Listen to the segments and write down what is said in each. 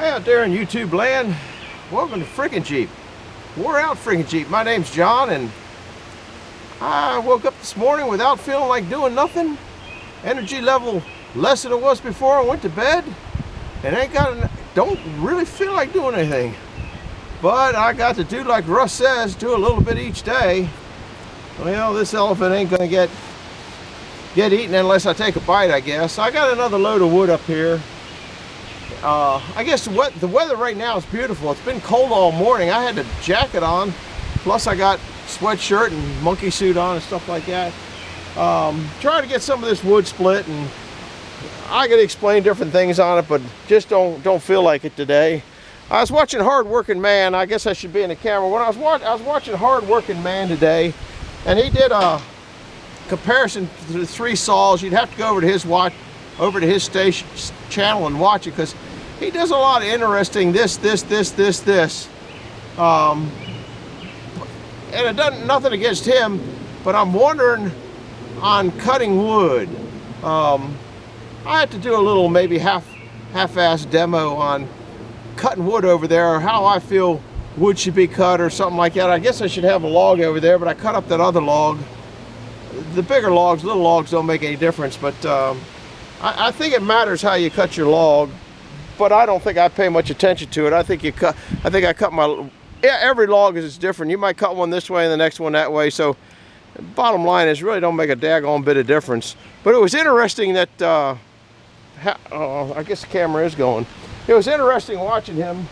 Hi out there in YouTube land. Welcome to Freaking Jeep. We're out Freaking Jeep. My name's John, and I woke up this morning without feeling like doing nothing. Energy level less than it was before I went to bed, and don't really feel like doing anything. But I got to do like Russ says, do a little bit each day. Well, this elephant ain't gonna get eaten unless I take a bite, I guess. I got another load of wood up here. I guess the weather right now is beautiful. It's been cold all morning. I had the jacket on, plus I got sweatshirt and monkey suit on and stuff like that. Trying to get some of this wood split, and I gotta explain different things on it, but just don't feel like it today. I was watching Hard Working Man. I guess I should be in the camera. When I was watching Hard Working Man today, and he did a comparison to the three saws. You'd have to go over to his station channel and watch it, because he does a lot of interesting this. And it doesn't, nothing against him, but I'm wondering on cutting wood. I have to do a little maybe half-ass demo on cutting wood over there, or how I feel wood should be cut or something like that. I guess I should have a log over there, but I cut up that other log. The bigger logs, little logs don't make any difference, but I think it matters how you cut your log, but I don't think I pay much attention to it. I think I cut my, yeah, every log is different. You might cut one this way and the next one that way, so bottom line is really don't make a daggone bit of difference. But it was interesting that, I guess the camera is going. It was interesting watching him.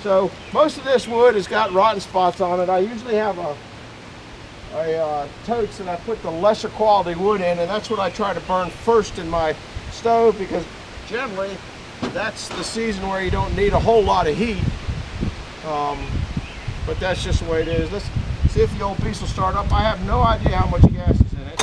So most of this wood has got rotten spots on it. I usually have a totes, and I put the lesser quality wood in, and that's what I try to burn first in my stove, because generally that's the season where you don't need a whole lot of heat. But that's just the way it is. Let's see if the old piece will start up. I have no idea how much gas is in it.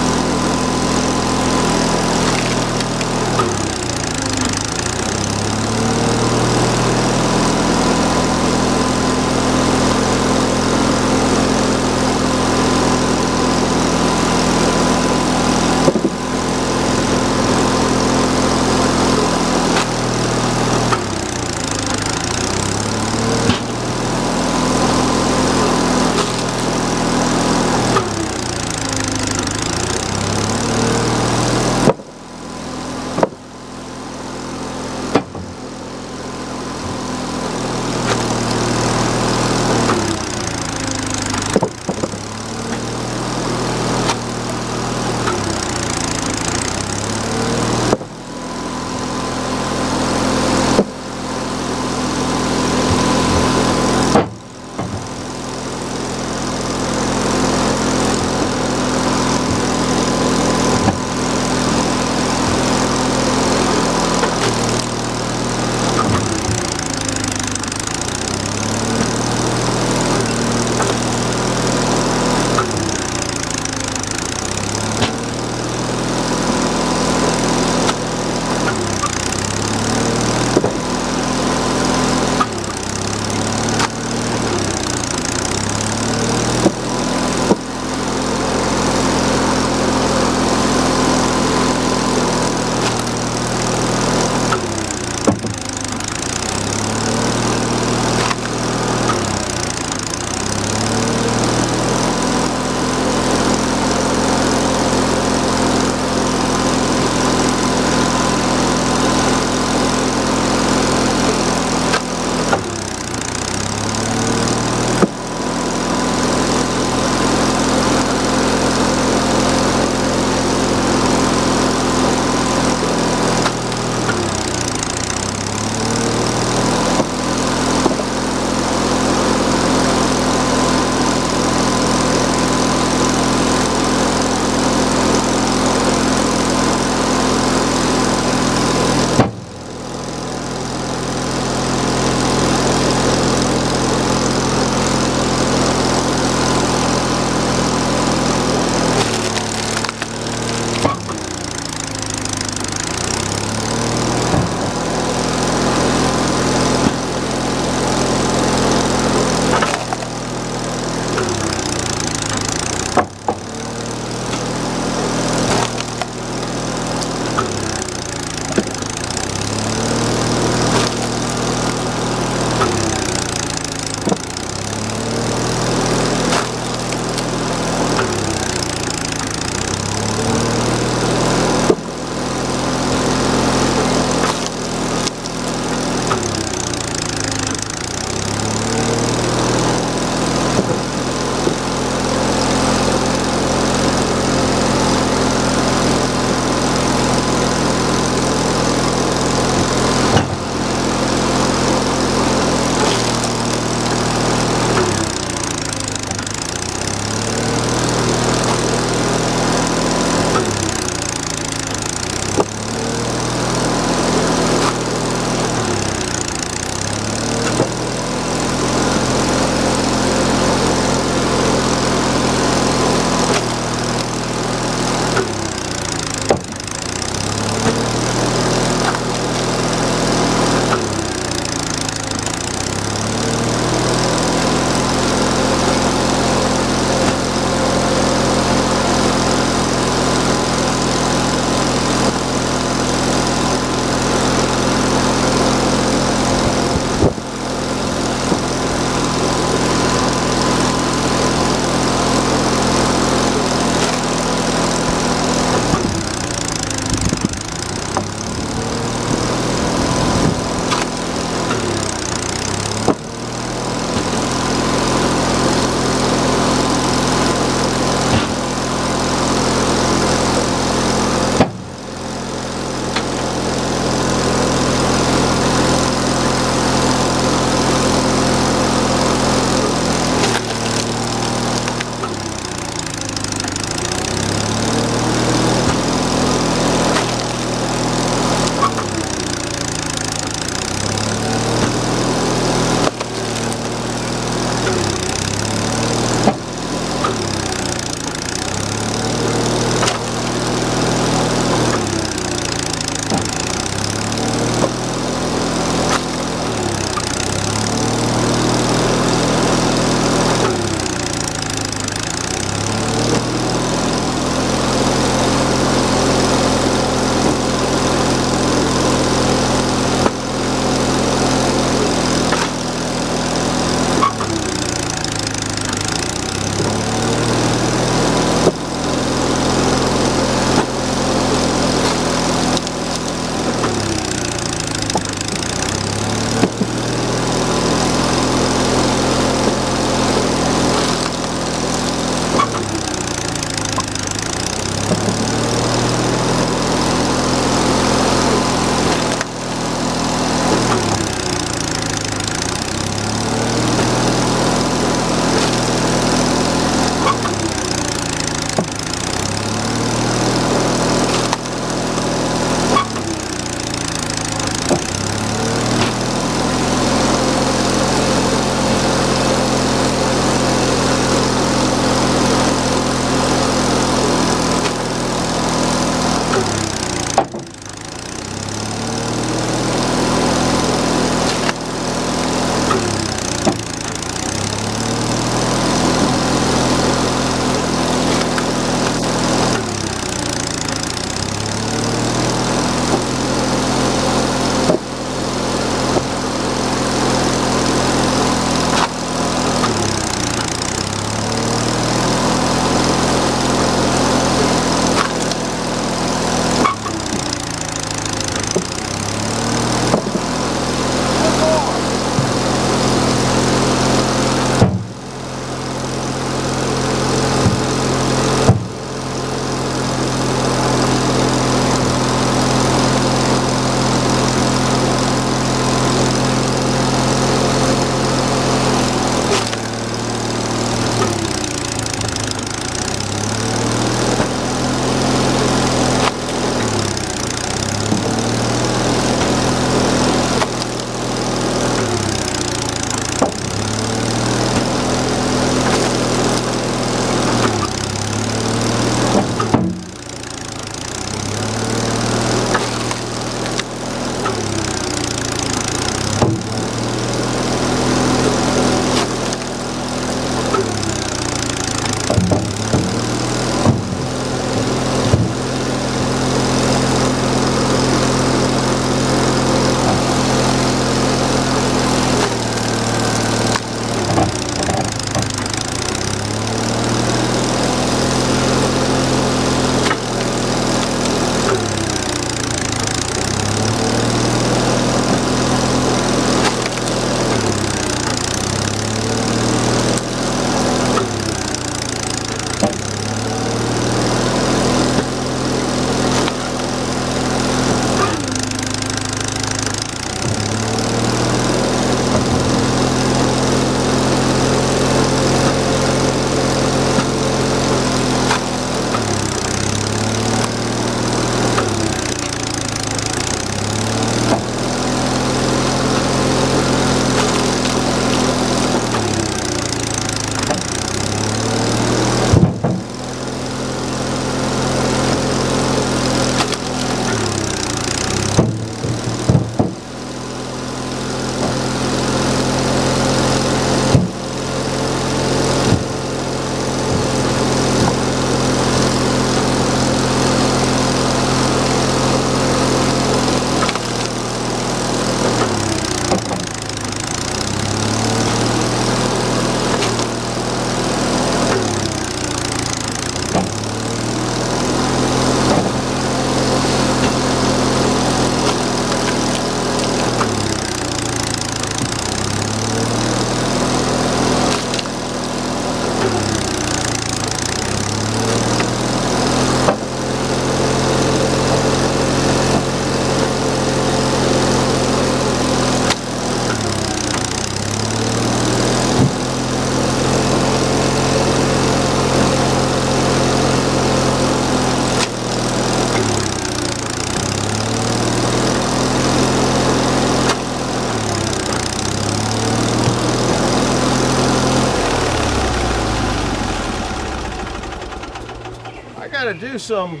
to do some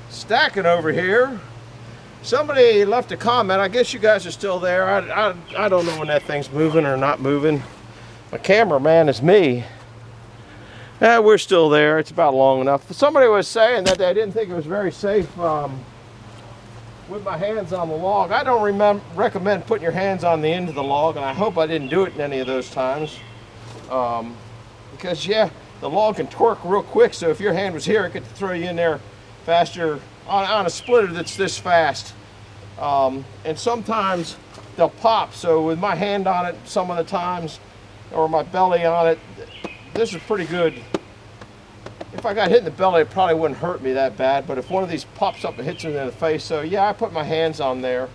stacking over here. Somebody left a comment. I guess you guys are still there. I don't know when that thing's moving or not moving. My cameraman is me. We're still there. It's about long enough. Somebody was saying that they didn't think it was very safe with my hands on the log. I don't recommend putting your hands on the end of the log, and I hope I didn't do it in any of those times. Because yeah, the log can torque real quick, so if your hand was here, it could throw you in there faster on a splitter that's this fast. And sometimes they'll pop, so with my hand on it some of the times, or my belly on it, this is pretty good. If I got hit in the belly, it probably wouldn't hurt me that bad, but if one of these pops up and hits me in the face, so yeah, I put my hands on there.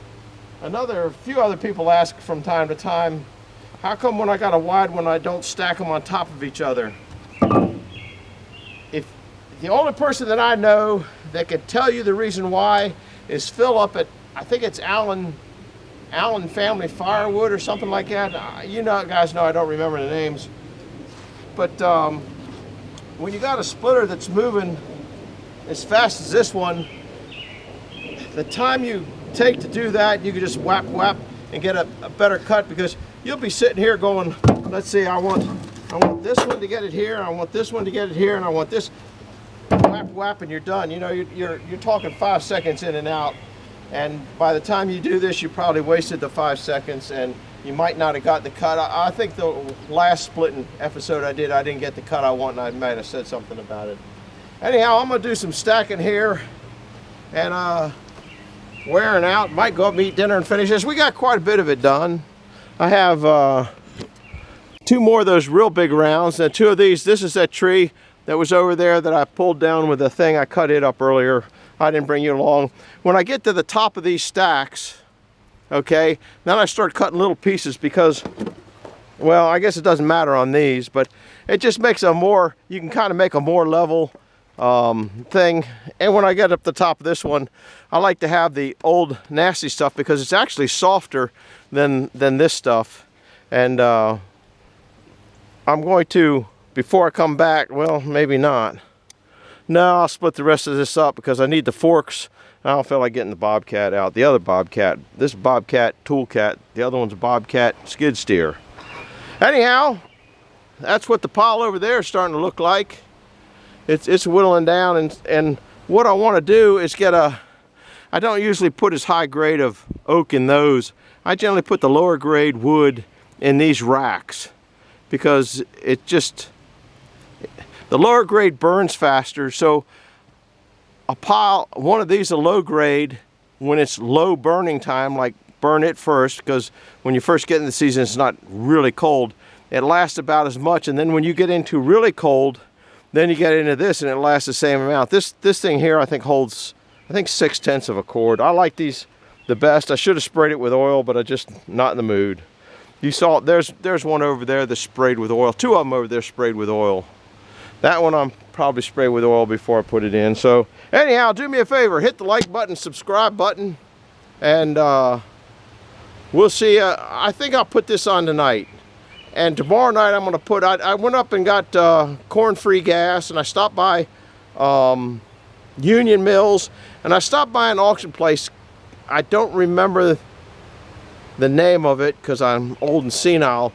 A few other people ask from time to time, how come when I got a wide one I don't stack them on top of each other? If the only person that I know that can tell you the reason why is Phil up at, I think it's Allen Family Firewood or something like that. You know, guys know I don't remember the names. But when you got a splitter that's moving as fast as this one, the time you take to do that, you can just whap whap and get a better cut, because you'll be sitting here going, let's see, I want this one to get it here, I want this one to get it here, and I want this, whap whap, and you're done. You know, you're talking 5 seconds in and out, and by the time you do this, you probably wasted the 5 seconds, and you might not have got the cut. I think the last splitting episode I didn't get the cut I want, and I might have said something about it. Anyhow, I'm gonna do some stacking here, and wearing out. Might go up and eat dinner and finish this. We got quite a bit of it done. I have 2 more of those real big rounds, and 2 of these. This is that tree that was over there that I pulled down with the thing. I cut it up earlier. I didn't bring you along. When I get to the top of these stacks, okay, then I start cutting little pieces, because, well, I guess it doesn't matter on these, but it just makes a more, you can kind of make a more level thing. And when I get up the top of this one, I like to have the old nasty stuff, because it's actually softer than this stuff. And I'm going to, before I come back, well, maybe not. No, I'll split the rest of this up because I need the forks. I don't feel like getting the Bobcat out. The other Bobcat, this Bobcat Toolcat, the other one's a Bobcat skid steer. Anyhow, that's what the pile over there is starting to look like. It's whittling down, and what I want to do is get a, I don't usually put as high grade of oak in those. I generally put the lower grade wood in these racks, because it just, the lower grade burns faster. So a pile, one of these, a low grade, when it's low burning time, like burn it first, because when you first get in the season, it's not really cold. It lasts about as much, and then when you get into really cold, then you get into this and it lasts the same amount. This thing here I think holds, I think 6/10 of a cord. I like these the best. I should have sprayed it with oil, but I just not in the mood. You saw, there's one over there that's sprayed with oil. 2 of them over there sprayed with oil. That one I'm probably spray with oil before I put it in. So anyhow, do me a favor, hit the like button, subscribe button, and we'll see. I think I'll put this on tonight. And tomorrow night I'm going to put, I went up and got corn-free gas, and I stopped by Union Mills, and I stopped by an auction place. I don't remember the name of it because I'm old and senile,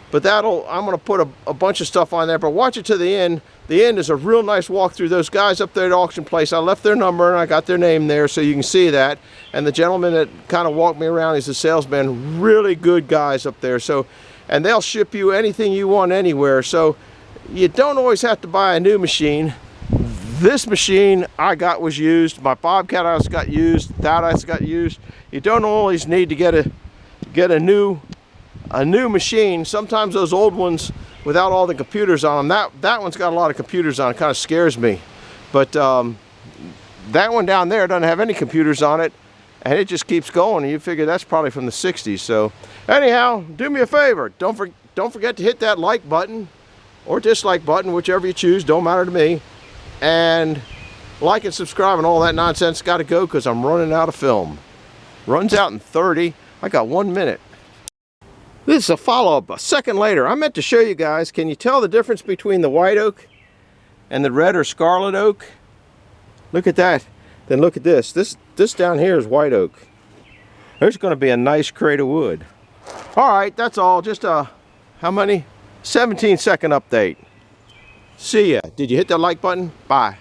but I'm going to put a bunch of stuff on there, but watch it to the end. The end is a real nice walkthrough. Those guys up there at the auction place, I left their number and I got their name there, so you can see that. And the gentleman that kind of walked me around, he's a salesman, really good guys up there. So, and they'll ship you anything you want anywhere. So you don't always have to buy a new machine. This machine I got was used. My Bobcat I got used. That I got used. You don't always need to get a new machine. Sometimes those old ones without all the computers on them, that one's got a lot of computers on it, kind of scares me. But that one down there doesn't have any computers on it, and it just keeps going, and you figure that's probably from the 60s. So anyhow, do me a favor, don't forget to hit that like button or dislike button, whichever you choose, don't matter to me. And like and subscribe and all that nonsense. Got to go because I'm running out of film. Runs out in 30. I got 1 minute. This is a follow-up a second later. I meant to show you guys, can you tell the difference between the white oak and the red or scarlet oak. Look at that. Then look at this. This down here is white oak. There's going to be a nice crate of wood. All right, that's all. Just a, how many? 17-second update. See ya. Did you hit the like button? Bye.